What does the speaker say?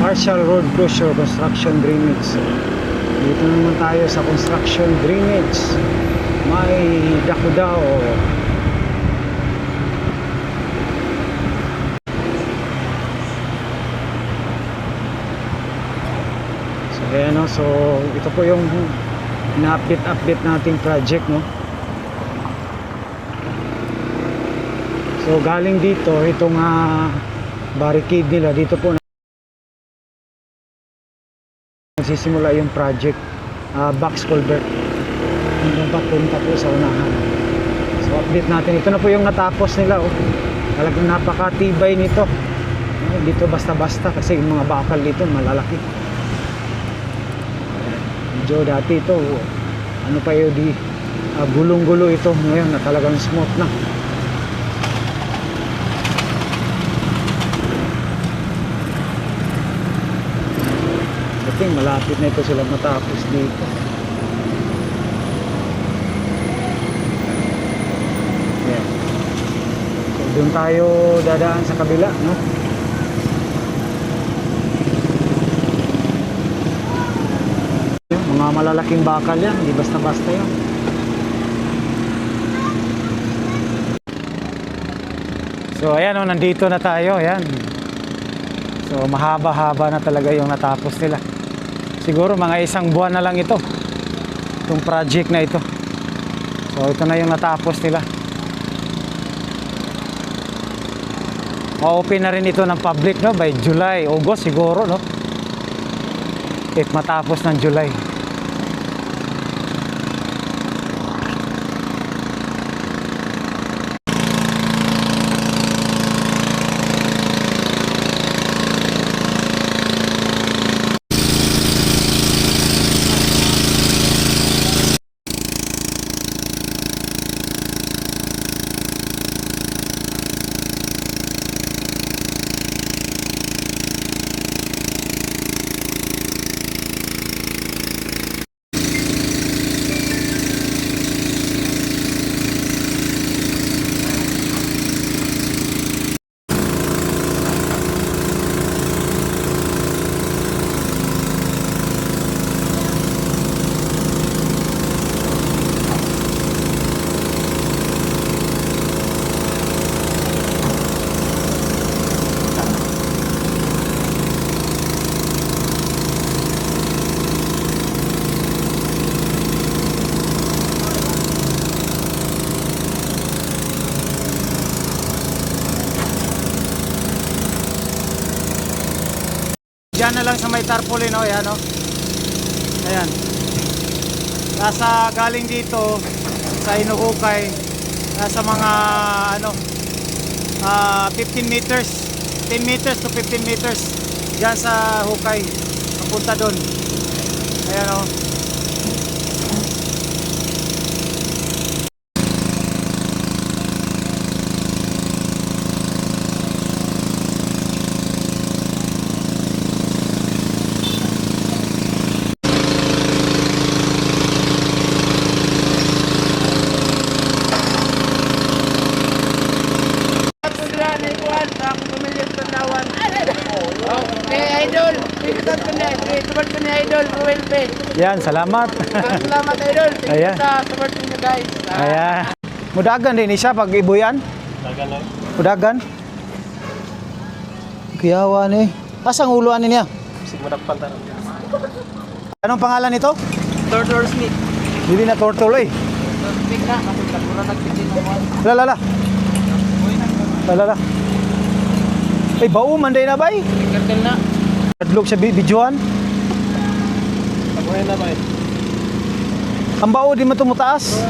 Marshall Road Closure Construction Drainage. Dito naman tayo sa construction drainage. May Dakudao. So ayan, no? So ito po yung ina-update nating project, no? So galing dito itong barricade nila dito po nagsisimula yung project, box culvert hanggang papunta po sa unahan. So update natin, ito na po yung natapos nila, oh. Talagang napakatibay nito, dito basta-basta kasi yung mga bakal dito malalaki. Medyo dati ito ano pa yun, gulong-gulo ito, ngayon na talagang smooth na. Malapit na ito sila matapos dito. Ayan. So doon tayo dadaan sa kabila, no? Mga malalaking bakal yan, hindi basta-basta yan. So ayan, oh, nandito na tayo, ayan. So mahaba-haba na talaga yung natapos nila. Siguro mga 1 buwan na lang ito, itong project na ito. So ito na yung natapos nila. Ma-open na rin ito ng public, no, by July, August siguro, no, if matapos ng July. Diyan na lang sa may tarpaulin, no? Ayan, no? Ayan. Nasa galing dito sa Inuukay, nasa mga 15 meters, 10 meters to 15 meters diyan sa Hukay, papunta doon. Ayan, no? Yan, salamat. Salamat, idol. Thank you sa support niyo, guys. Ayan. Mudagan din siya pag ibuyan. Mudagan. Kiyawa ni. Asang uluan niya? Sigmadakpan tayo. Anong pangalan nito? Turtle Smith. Hindi na turtle, eh. Big na, kasi pura nagpitin mo. Lala. Lala. Ay, bau man day na bay. Kartel na. Adlog sa bidyohan. Tabuhin na ba eh? Ang bao di mo tumutaas.